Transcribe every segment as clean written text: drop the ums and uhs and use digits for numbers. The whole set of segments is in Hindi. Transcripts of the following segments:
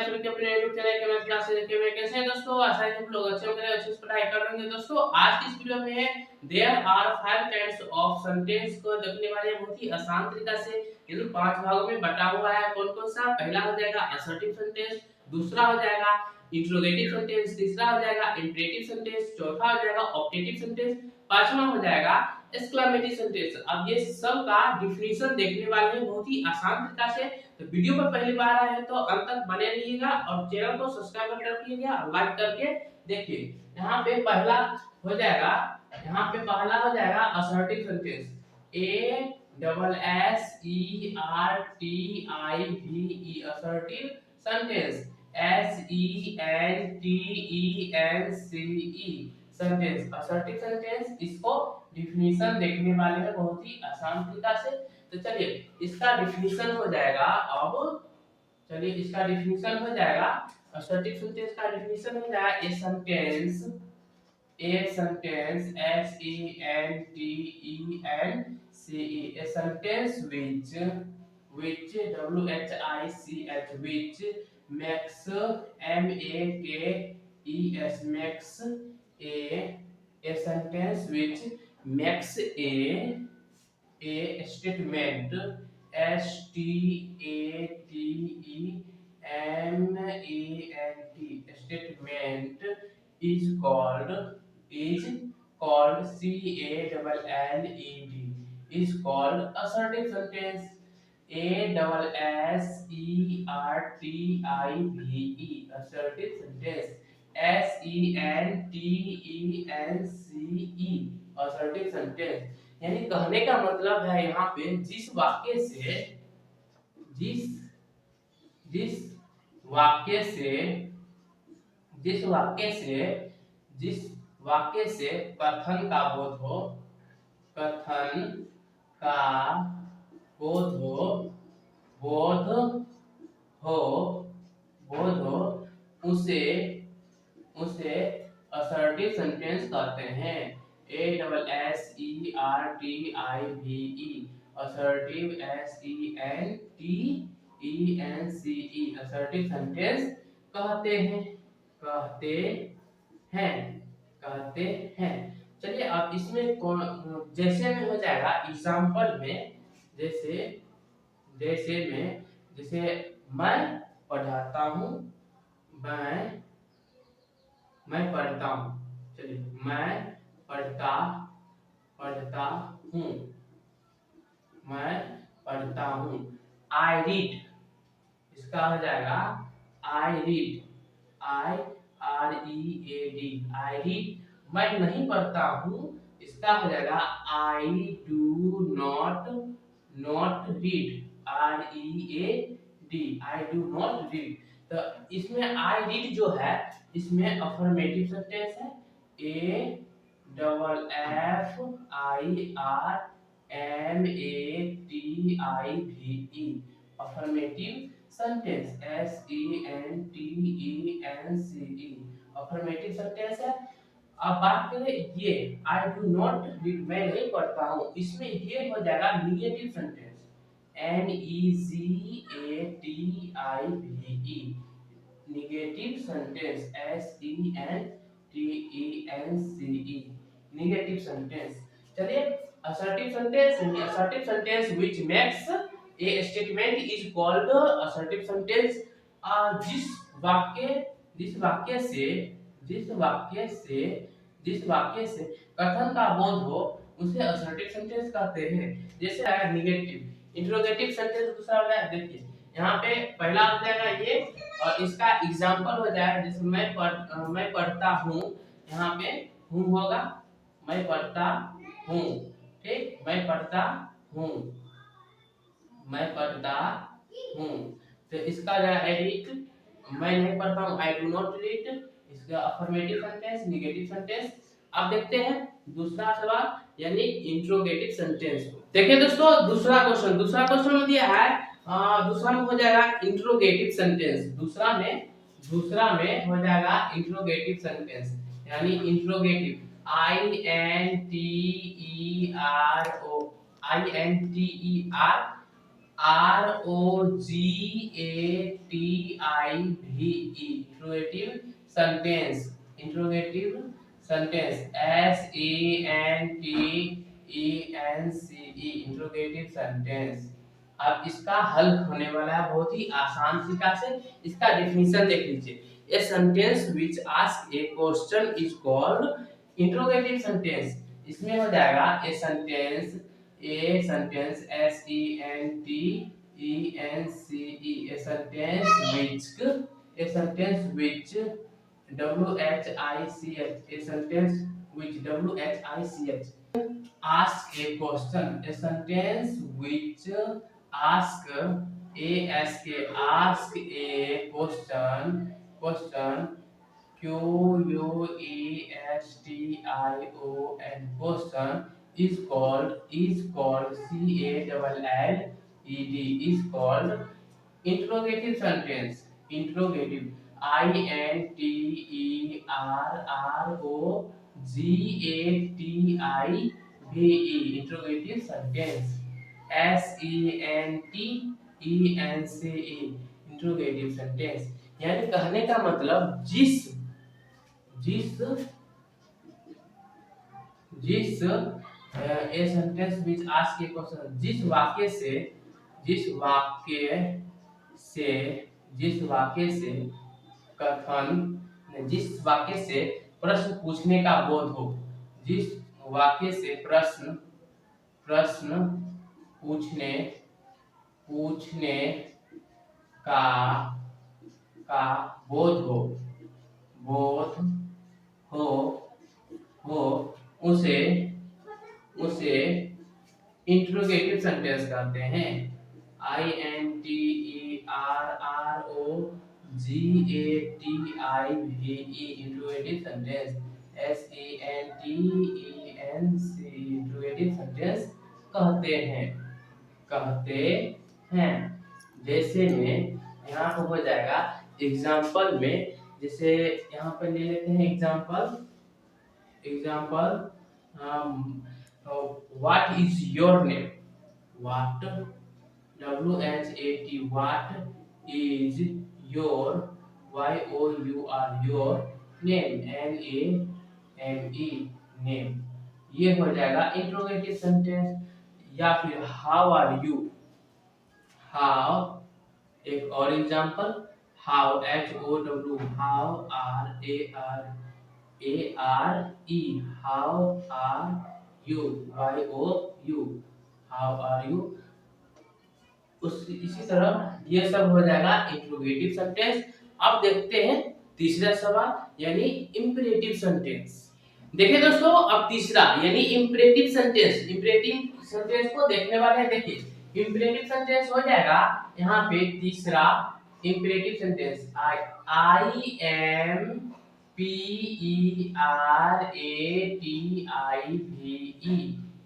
आप सभी के अपने YouTube चैनल के मैथ क्लासेस देखते हुए कैसे हैं दोस्तों। आशा है कि आप लोग अच्छे होंगे, अच्छे से पढ़ाई कर रहे होंगे। दोस्तों आज की इस वीडियो में there are 5 kinds of sentence को देखने वाले हैं बहुत ही आसान तरीका से, यानी 5 भागों में बटा हुआ है। कौन-कौन सा? पहला हो जाएगा असर्टिव सेंटेंस, दूसरा हो जाएगा इंट्रोगेटिव सेंटेंस, तीसरा हो जाएगा इंपरेटिव सेंटेंस, चौथा हो जाएगा ऑप्टेटिव सेंटेंस, पांचवा हो जाएगा एक्सक्लेमेटरी सेंटेंस। अब ये सब का डिफिनीशन देखने वाले हैं बहुत ही आसान तरीका से। तो वीडियो पर पहली बार आए हैं तो अंत तक बने रहिएगा और चैनल को सब्सक्राइब कर रखिएगा और लाइक करके देखिए। यहाँ पे पहला हो जाएगा, यहाँ पे पहला हो जाएगा assertive sentence. A double S E R T I V E assertive sentence. S E N T E N C E sentence, assertive sentence. इसको डिफिनीशन देखने वाले हैं बहुत ही आसान तरीका से। तो चलिए इसका डिफिनीशन हो जाएगा। अब चलिए इसका डिफिनीशन हो जाएगा, असर्टिव सेंटेंस का डिफिनीशन हो जाएगा a sentence S E N T E N C E a sentence which w h i c h which makes m a k e s makes a sentence which makes a statement S T A T E M A N T statement is called C A double L E D is called assertive sentence. A double S E R T I V E assertive sentence. S E N T E N C E assertive sentence। यानी कहने का मतलब है यहाँ पे जिस वाक्य से जिस जिस वाक्य से जिस वाक्य से जिस वाक्य से कथन का बोध हो, कथन का बोध हो बोध हो बोध हो उसे उसे असर्टिव सेंटेंस कहते हैं। A double S E R T I V E assertive S E N T E N C E assertive sentence कहते हैं कहते हैं कहते हैं। चलिए अब इसमें कौन जैसे में हो जाएगा एग्जांपल में, जैसे जैसे में जैसे मैं पढ़ाता हूँ, मैं पढ़ता हूँ। चलिए मैं पढ़ता पढ़ता हूँ, मैं पढ़ता हूँ। आई रीड, इसका हो जाएगा I read, I R E A D I read. मैं नहीं पढ़ता हूँ, इसका हो जाएगा I do not read, R E A D I do not read. तो इसमें आई रीड जो है इसमें अफर्मेटिव सेंटेंस है। A double F I R M A T I V E affirmative sentence S E N T E N C E affirmative sentence है। अब बात करें ये आई डू नॉट रीड, मैं नहीं पढ़ता हूँ, इसमें ये हो जाएगा negative sentence N E G A T I V E negative sentence S E N T E N C E negative sentence. चलिए assertive sentence, assertive sentence which makes a statement is called assertive sentence। जिस वाक्य जिस वाक्य से जिस वाक्य से जिस वाक्य से कथन का बोध हो उसे assertive sentence कहते हैं। जैसे है निगेटिव इंट्रोगेटिव सेंटेंस दूसरा हो जाए। देखिए यहाँ पे पहला हो जाएगा ये और इसका एग्जांपल हो जाएगा, जैसे मैं पढ़ता हूँ, यहाँ पे हूँ होगा, मैं पढ़ता हूँ, ठीक, मैं पढ़ता हूँ, मैं पढ़ता हूँ। तो इसका जो है रीड, मैं नहीं पढ़ता हूँ, आई डू नॉट रीड, इसका अफर्मेटिव सेंटेंस निगेटिव सेंटेंस। अब देखते हैं दूसरा सवाल यानी इंट्रोगेटिव सेंटेंस। देखिए दोस्तों दूसरा क्वेश्चन में दिया है, दूसरा में हो जाएगा इंट्रोगेटिव सेंटेंस। दूसरा में हो जाएगा इंट्रोगेटिव सेंटेंस यानी interrogative I N T E R O I N T E R interrogative sentence, interrogative sentence, SENTENCE, interrogative sentence. अब इसका हल होने वाला है बहुत ही आसान तरीका से। इसका डेफिनेशन देख लीजिए। A sentence which ask A question is called interrogative sentence. इसमें हो जाएगा a sentence SENTENCE, a sentence which WHICH, a sentence which WHICH ask a question, a sentence which ask ask a question question is called CALLED, is called interrogative sentence, interrogative, INTERROGATIVE, interrogative sentence, SENTENCE, interrogative sentence। यानी कहने का मतलब जिस जिस जिस a sentence which ask A question, जिस वाक्य से कथन, जिस वाक्य से प्रश्न पूछने का बोध हो, जिस वाक्य से प्रश्न पूछने पूछने का का बोध हो उसे उसे इंट्रोगेटिव सेंटेंस कहते हैं। INTERROGATIVE, interrogative sentence, SENTENCE, interrogative sentence कहते हैं। जैसे में यहाँ पर हो जाएगा एग्जाम्पल में, जैसे यहाँ पर ले लेते हैं example, what is your name, what WHAT, what is your YOUR, your name, NAME, name. ये हो जाएगा इंट्रोगेटिव सेंटेंस। या फिर हाउ आर यू, हाउ, एक और example, how HOW, how ARE, how are you, YOU, how are you. इसी तरह ये सब हो जाएगा इंट्रोगेटिव सेंटेंस। अब देखते हैं तीसरा सवाल यानी इंपरेटिव सेंटेंस। देखिए दोस्तों, अब तीसरा यानी इंपरेटिव सेंटेंस को देखने वाले हैं। देखिए इंपरेटिव सेंटेंस हो जाएगा यहाँ पे तीसरा imperative sentence, IMPERATIVE,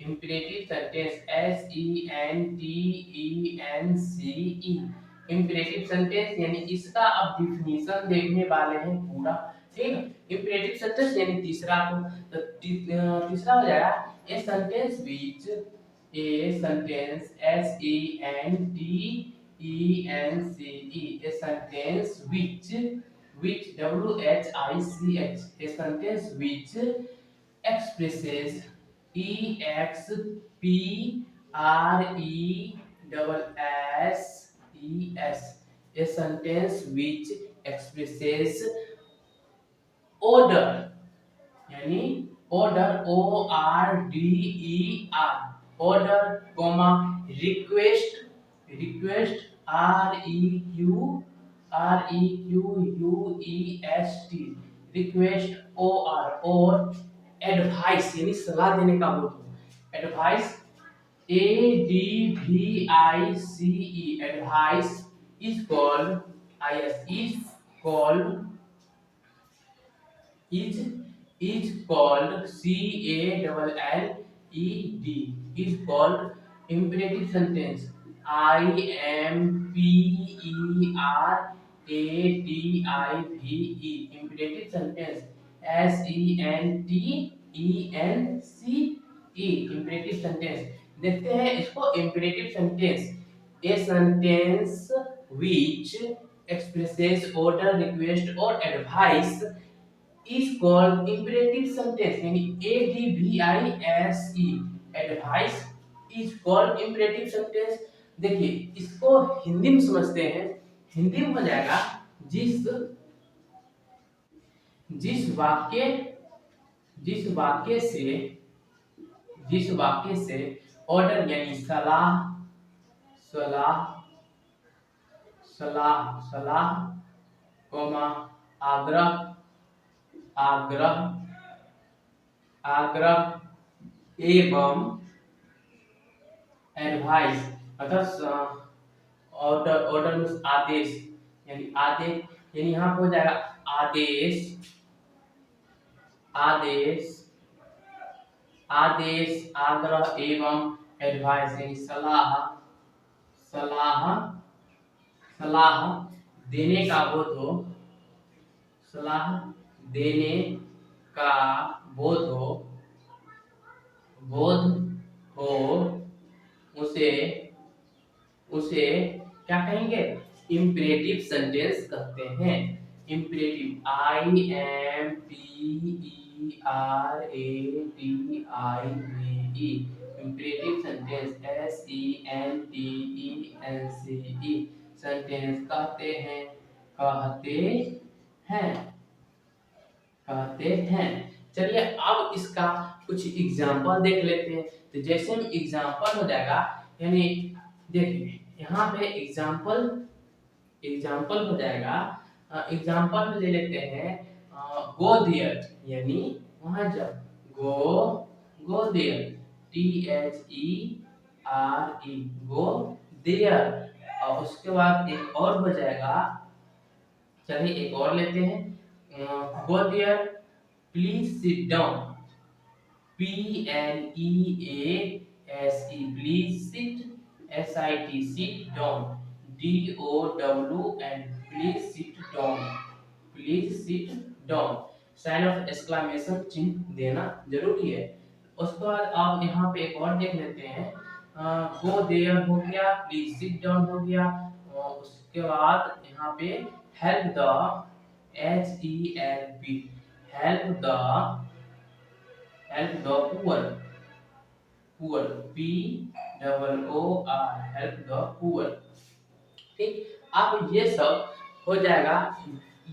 imperative sentence, SENTENCE, imperative sentence. यानी इसका अब डिफिनीशन देखने वाले हैं पूरा, ठीक है। इंपरेटिव सेंटेंस यानी तीसरा को, तो तीसरा हो जाएगा a sentence which, a sentence SENTENCE, a sentence which WHICH, a sentence which expresses EXPRESSES, a sentence which expresses order, यानी order, ORDER, order, request, REQUEST, request, or advice, यानी सलाह देने का बोल, advice, ADVICE, advice is called CALLED, is called imperative sentence, IMPERATIVE, imperative sentence, SENTENCE, imperative sentence। देखते हैं इसको imperative sentence A sentence which expresses order, request or advice is called imperative sentence, यानी ADVISE, advice is called imperative sentence। देखिए इसको हिंदी में समझते हैं। हिंदी में हो जाएगा जिस जिस वाक्य जिस वाक्य से जिस वाक्य से ऑर्डर यानी सलाह सलाह सलाह सलाह कॉमा आग्रह आग्रह आग्रह एवं एडवाइस अर्थात ऑर्डर ऑर्डर मीन्स आदेश, यानी आदेश यानी यहाँ पे हो जाएगा आदेश आदेश आदेश आग्रह एवं एडवाइस यानी सलाह सलाह सलाह देने का बोध हो सलाह देने का बोध हो उसे उसे क्या कहेंगे इम्परेटिव सेंटेंस कहते हैं। Imperative IMPERATIVE imperative sentence SENTENCE sentence कहते हैं कहते हैं। चलिए अब इसका कुछ एग्जांपल देख लेते हैं। तो जैसे हम एग्जांपल हो जाएगा यानी देखिए यहाँ पे एग्जांपल एग्जांपल हो जाएगा। एग्जांपल में ले लेते हैं गो देयर यानी वहां जब go there THERE go there. और उसके बाद एक और हो जाएगा, चलिए एक और लेते हैं go there please sit down PLEASE please sit SIT sit down DOW and please sit down sign of exclamation चिन्ह देना जरूरी है। उसके बाद आप यहाँ पे एक और देख लेते हैं गो देयर हो गया प्लीज सिट डाउन हो गया। और उसके बाद यहाँ पे help the HELP help the poor poor POOR help the poor. ठीक अब ये सब हो जाएगा।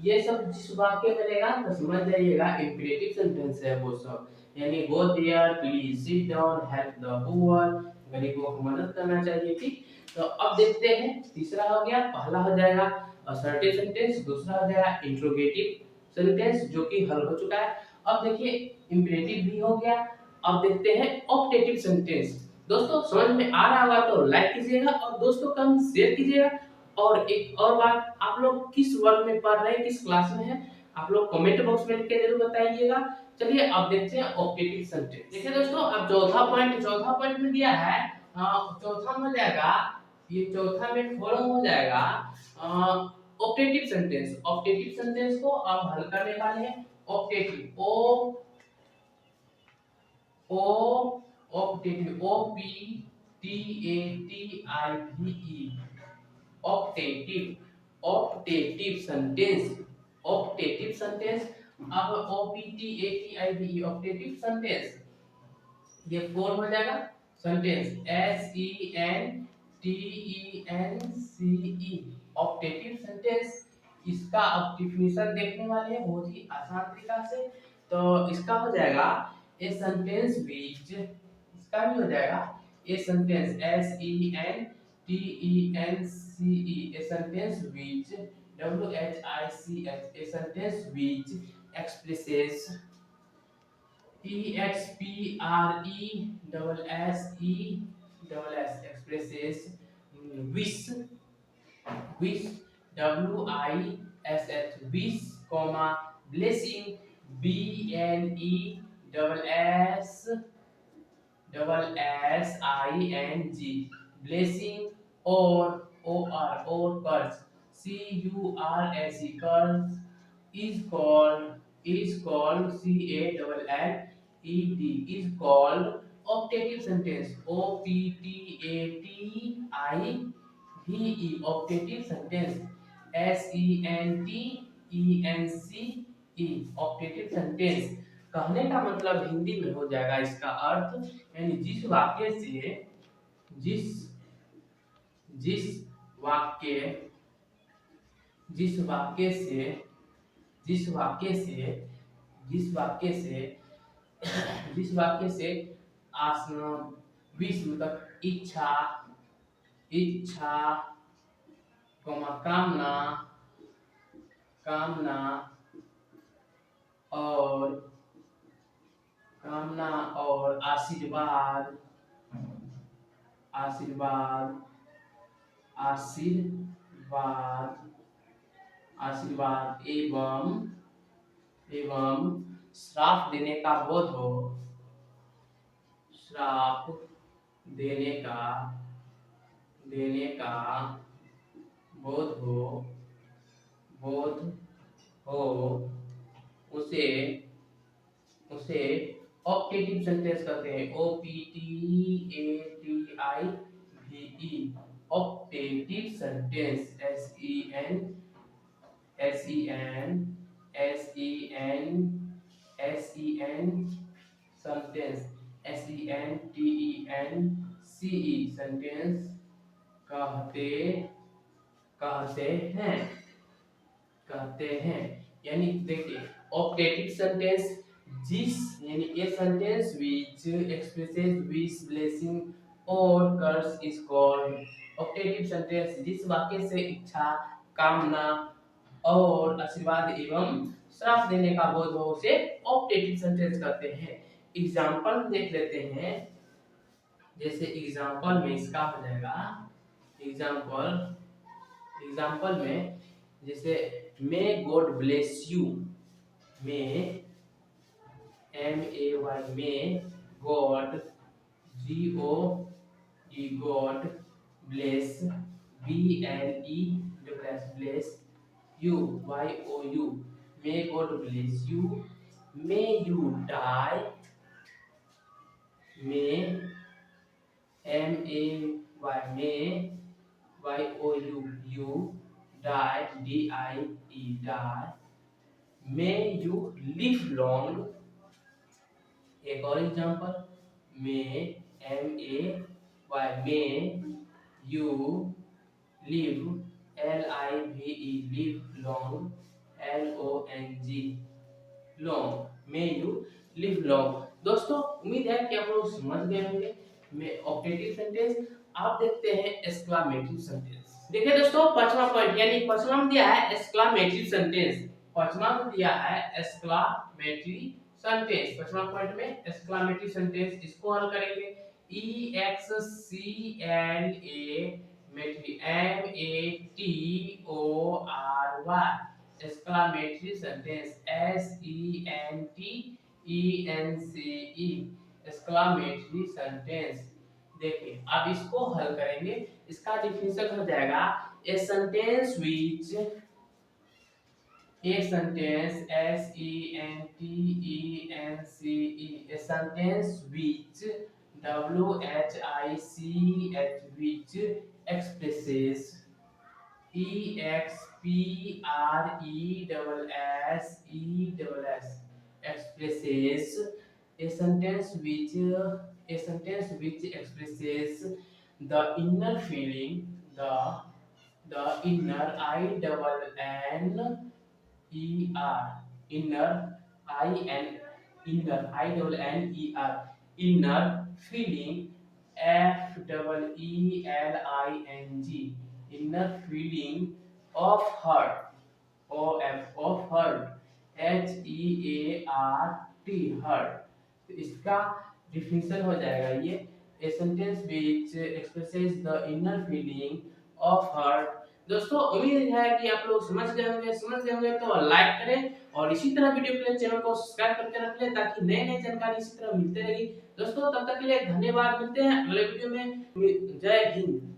ये सब जिस वाक्य मिलेगा तो समझ जाइएगा इंपरेटिव सेंटेंस है वो सब, यानी go there please sit down help the poor गरीबों को मदद करना चाहिए। ठीक तो अब देखते हैं तीसरा हो गया, पहला हो जाएगा असर्टिव सेंटेंस, दूसरा हो जाएगा इंट्रोगेटिव सेंटेंस जो कि हल हो चुका है। अब देखिए इंपरेटिव भी हो गया। अब देखते हैं ऑप्टेटिव सेंटेंस। दोस्तों समझ में आ रहा होगा तो लाइक कीजिएगा और दोस्तों का शेयर कीजिएगा। और एक और बात, आप लोग किस वर्ग में पढ़ रहे हैं, किस क्लास में हैं, आप लोग कमेंट बॉक्स में लिख के जरूर बताइएगा। चलिए अब देखते हैं ऑप्टेटिव सेंटेंस। देखिए दोस्तों अब चौथा पॉइंट में दिया है। चौथा में जाएगा, ये चौथा में फॉर्म हो जाएगा ऑप्टेटिव सेंटेंस। ऑप्टेटिव सेंटेंस को अब हल करने वाले हैं। Optative optative OPTATIVE optative sentence. अब OPTATIVE ऑप्टेटिव सेंटेंस ये फॉर्म हो जाएगा सेंटेंस SENTENCE ऑप्टेटिव सेंटेंस। इसका अब डिफिनीशन देखने वाले हैं बहुत ही आसान तरीका से। तो इसका हो जाएगा ए सेंटेंस व्हिच, इसका भी हो जाएगा a sentence SENTENCE a sentence which WHICH a sentence which expresses EXPRESSESS expresses wish wish WISH wish comma blessing BLESSING blessing or curse CURSE curse is called CALLED is called optative sentence OPTATIVE VE optative sentence, SENTENCE optative sentence. कहने का मतलब हिंदी में हो जाएगा इसका अर्थ, यानी जिस जिस वाक्य जिस वाक्य से जिस वाक्य से जिस वाक्य से जिस वाक्य से आसना विश्व तक इच्छा इच्छा कामना कामना और आशीर्वाद आशीर्वाद आशीर्वाद आशीर्वाद एवं श्राप देने का बोध हो, श्राप देने का बोध हो उसे ऑप्टेटिव सेंटेंस कहते हैं। OPTATIVE optative sentence, sentence, SENTENCE sentence कहते हैं। यानी देखिए ऑप्टेटिव सेंटेंस यानी ए sentence which expresses wish, blessing or curse is called optative sentence. जिस वाक्य से इच्छा, कामना और आशीर्वाद एवं श्राप देने का बोध हो उसे ऑप्टेटिव सेंटेंस कहते हैं। एग्जाम्पल देख लेते हैं। जैसे एग्जाम्पल में इसका हो जाएगा, एग्जाम्पल में जैसे may God bless you, may MAY may God God bless bless you YOU may God bless you, may you die, may MAY may YOU you die DIE die, may you live long। एक और example, may MAY may you live live long LONG long, may you live long। दोस्तों उम्मीद है कि आप लोग समझ गए होंगे में ऑप्टेटिव सेंटेंस। आप देखते हैं एक्सक्लेमेटिव सेंटेंस। देखिए दोस्तों पांचवा पॉइंट, यानी पांचवा में दिया है एक्सक्लेमेटिव सेंटेंस, पांचवा में दिया है एक्सक्लेमेटिव सेंटेंस। पांचवा पॉइंट में एक्सक्लेमेटिव सेंटेंस, इसको हल करेंगे। EXCLAMATORY exclamatory sentence, SENTENCE exclamatory sentence. देखिए अब इसको हल करेंगे। इसका डिफिनेशन हो जाएगा a sentence which A sentence SENTENCE a sentence which which expresses expresses a sentence which expresses the inner feeling, the inner inner feeling inner feeling of hurt hurt। तो इसका डिफिनेशन हो जाएगा ये a sentence which expresses the inner feeling of hurt। दोस्तों उम्मीद है कि आप लोग समझ गए होंगे तो लाइक करें और इसी तरह वीडियो के लिए चैनल को सब्सक्राइब करके रख लें ताकि नए नए जानकारी इसी तरह मिलते रहेगी। दोस्तों तब तक के लिए धन्यवाद, मिलते हैं अगले वीडियो में। जय हिंद।